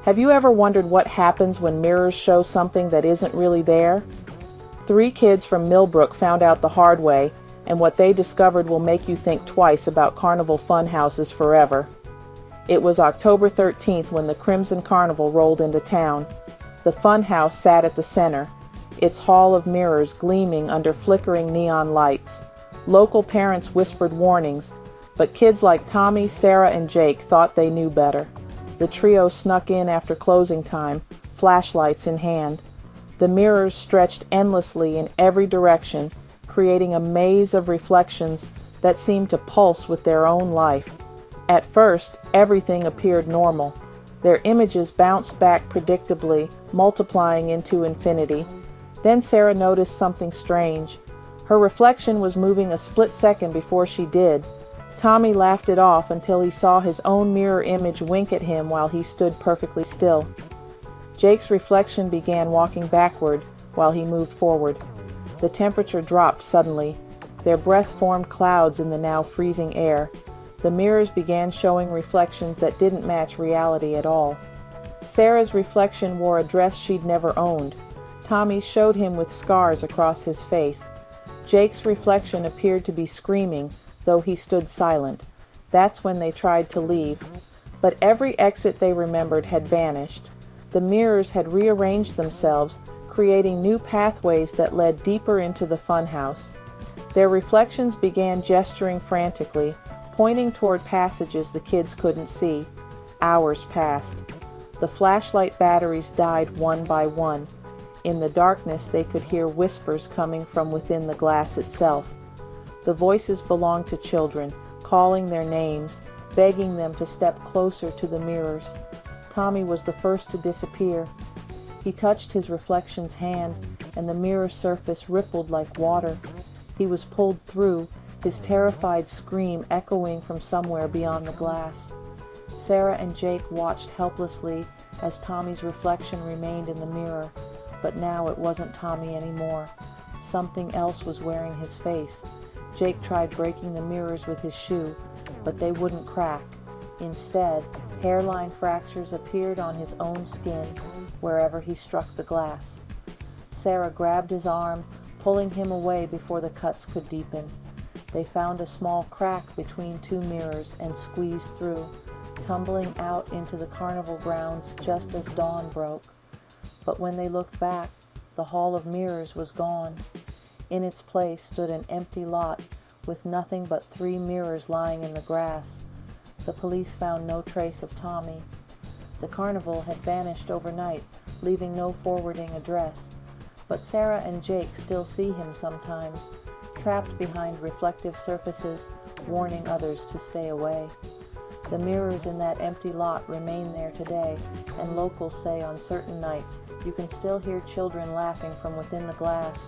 Have you ever wondered what happens when mirrors show something that isn't really there? Three kids from Milbrook found out the hard way, and what they discovered will make you think twice about carnival funhouses forever. It was October 13th when the Crimson Carnival rolled into town. The funhouse sat at the center, its hall of mirrors gleaming under flickering neon lights. Local parents whispered warnings, but kids like Tommy, Sarah, and Jake thought they knew better. The trio snuck in after closing time, flashlights in hand. The mirrors stretched endlessly in every direction, creating a maze of reflections that seemed to pulse with their own life. At first, everything appeared normal. Their images bounced back predictably, multiplying into infinity. Then Sarah noticed something strange. Her reflection was moving a split second before she did. Tommy laughed it off until he saw his own mirror image wink at him while he stood perfectly still. Jake's reflection began walking backward while he moved forward. The temperature dropped suddenly. Their breath formed clouds in the now freezing air. The mirrors began showing reflections that didn't match reality at all. Sarah's reflection wore a dress she'd never owned. Tommy's showed him with scars across his face. Jake's reflection appeared to be screaming, though he stood silent. That's when they tried to leave. But every exit they remembered had vanished. The mirrors had rearranged themselves, creating new pathways that led deeper into the funhouse. Their reflections began gesturing frantically, pointing toward passages the kids couldn't see. Hours passed. The flashlight batteries died one by one. In the darkness, they could hear whispers coming from within the glass itself. The voices belonged to children, calling their names, begging them to step closer to the mirrors. Tommy was the first to disappear. He touched his reflection's hand, and the mirror surface rippled like water. He was pulled through, his terrified scream echoing from somewhere beyond the glass. Sarah and Jake watched helplessly as Tommy's reflection remained in the mirror, but now it wasn't Tommy anymore. Something else was wearing his face. Jake tried breaking the mirrors with his shoe, but they wouldn't crack. Instead, hairline fractures appeared on his own skin wherever he struck the glass. Sarah grabbed his arm, pulling him away before the cuts could deepen. They found a small crack between two mirrors and squeezed through, tumbling out into the carnival grounds just as dawn broke. But when they looked back, the hall of mirrors was gone. In its place stood an empty lot with nothing but 3 mirrors lying in the grass. The police found no trace of Tommy. The carnival had vanished overnight, leaving no forwarding address. But Sarah and Jake still see him sometimes, trapped behind reflective surfaces, warning others to stay away. The mirrors in that empty lot remain there today, and locals say on certain nights you can still hear children laughing from within the glass.